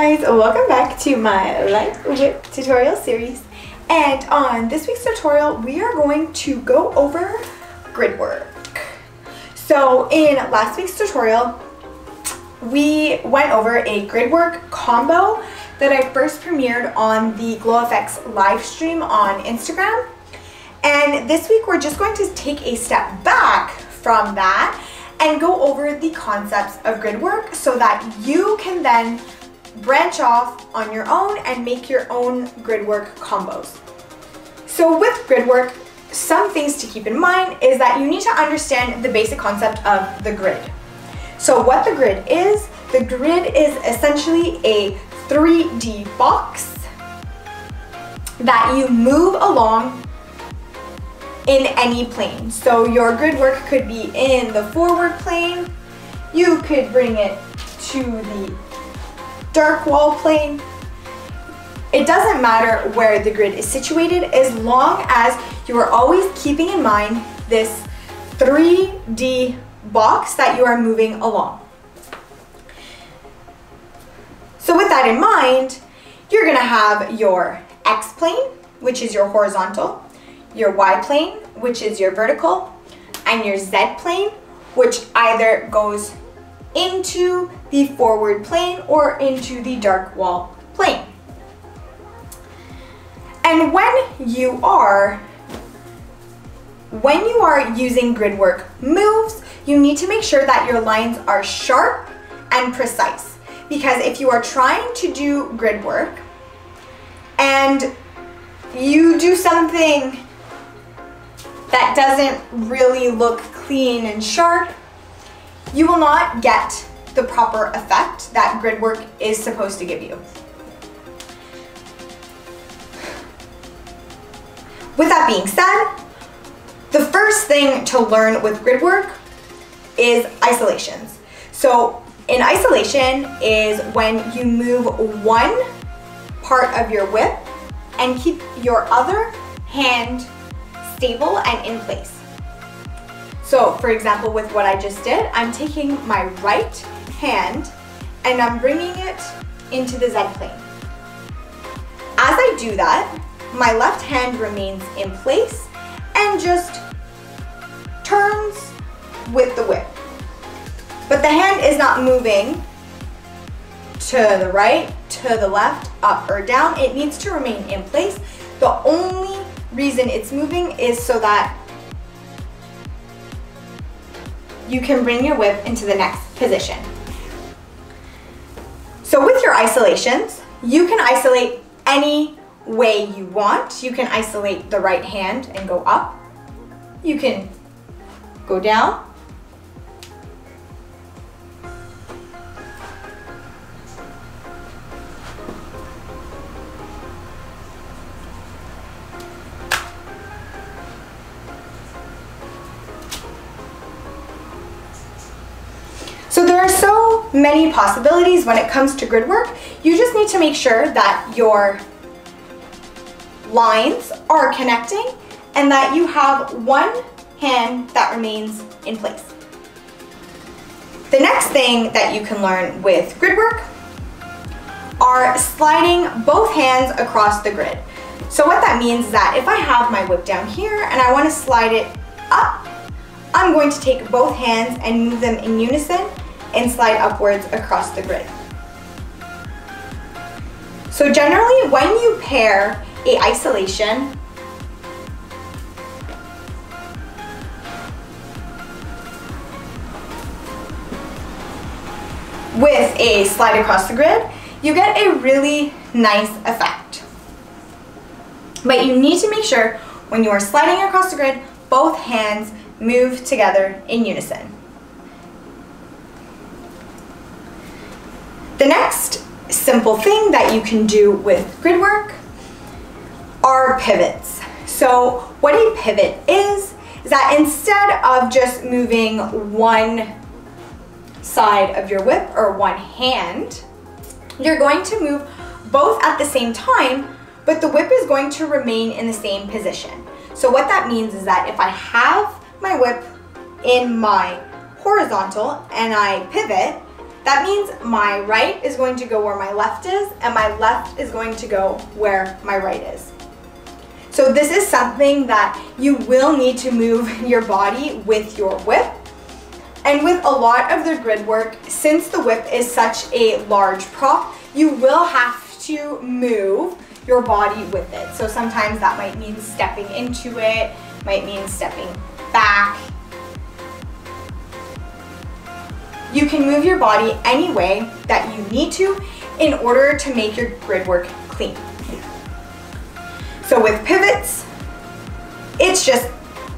guys, welcome back to my Light Whip tutorial series. And on this week's tutorial, we are going to go over Gridwork. So in last week's tutorial, we went over a Gridwork combo that I first premiered on the GlowFX live stream on Instagram. And this week, we're just going to take a step back from that and go over the concepts of Gridwork so that you can then branch off on your own and make your own Gridwork combos. So with Gridwork, some things to keep in mind is that you need to understand the basic concept of the grid. So what the grid is essentially a 3D box that you move along in any plane. So your Gridwork could be in the forward plane, you could bring it to the dark wall plane. It doesn't matter where the grid is situated as long as you are always keeping in mind this 3D box that you are moving along. So with that in mind, you're gonna have your X plane, which is your horizontal, your Y plane, which is your vertical, and your Z plane, which either goes into the forward plane or into the dark wall plane. And when you are using Gridwork moves, you need to make sure that your lines are sharp and precise. Because if you are trying to do Gridwork and you do something that doesn't really look clean and sharp, you will not get the proper effect that Gridwork is supposed to give you. With that being said, the first thing to learn with Gridwork is isolations. So in isolation is when you move one part of your whip and keep your other hand stable and in place. So for example, with what I just did, I'm taking my right hand and I'm bringing it into the Z plane. As I do that, my left hand remains in place and just turns with the whip. But the hand is not moving to the right, to the left, up or down. It needs to remain in place. The only reason it's moving is so that you can bring your whip into the next position. So with your isolations, you can isolate any way you want. You can isolate the right hand and go up. You can go down. So there are so many possibilities when it comes to Gridwork. You just need to make sure that your lines are connecting and that you have one hand that remains in place. The next thing that you can learn with Gridwork are sliding both hands across the grid. So what that means is that if I have my whip down here and I want to slide it up, I'm going to take both hands and move them in unison and slide upwards across the grid. So generally, when you pair a isolation with a slide across the grid, you get a really nice effect. But you need to make sure when you are sliding across the grid, both hands move together in unison. The next simple thing that you can do with Gridwork are pivots. So what a pivot is that instead of just moving one side of your whip or one hand, you're going to move both at the same time, but the whip is going to remain in the same position. So what that means is that if I have my whip in my horizontal and I pivot, That means my right is going to go where my left is, and my left is going to go where my right is. So this is something that you will need to move your body with your whip. And with a lot of the grid work, since the whip is such a large prop, you will have to move your body with it. So sometimes that might mean stepping into it, might mean stepping back. You can move your body any way that you need to in order to make your grid work clean. So with pivots, it's just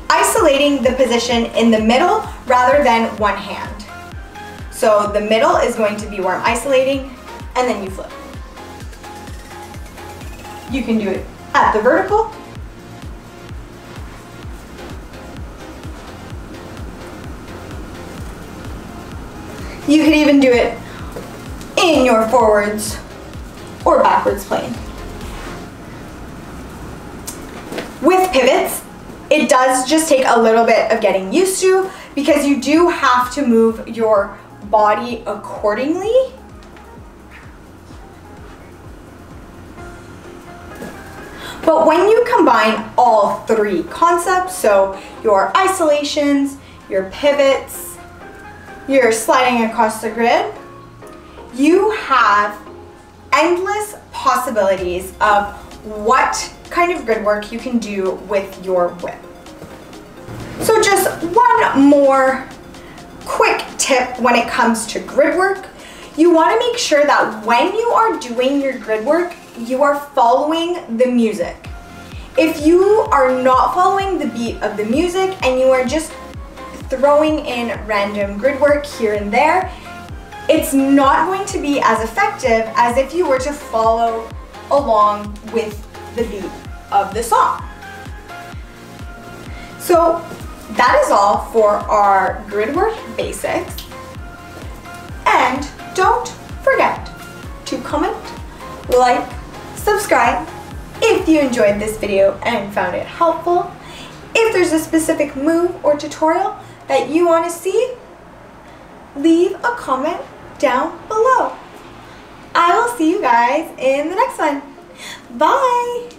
isolating the position in the middle rather than one hand. So the middle is going to be where I'm isolating, and then you flip. You can do it at the vertical, you could even do it in your forwards or backwards plane. With pivots, it does just take a little bit of getting used to because you do have to move your body accordingly. But when you combine all three concepts, so your isolations, your pivots, your sliding across the grid, you have endless possibilities of what kind of grid work you can do with your whip. So just one more quick tip when it comes to grid work. You want to make sure that when you are doing your grid work, you are following the music. If you are not following the beat of the music and you are just throwing in random grid work here and there, it's not going to be as effective as if you were to follow along with the beat of the song. So that is all for our grid work basics. And don't forget to comment, like, subscribe if you enjoyed this video and found it helpful. If there's a specific move or tutorial that you want to see, leave a comment down below. I will see you guys in the next one. Bye!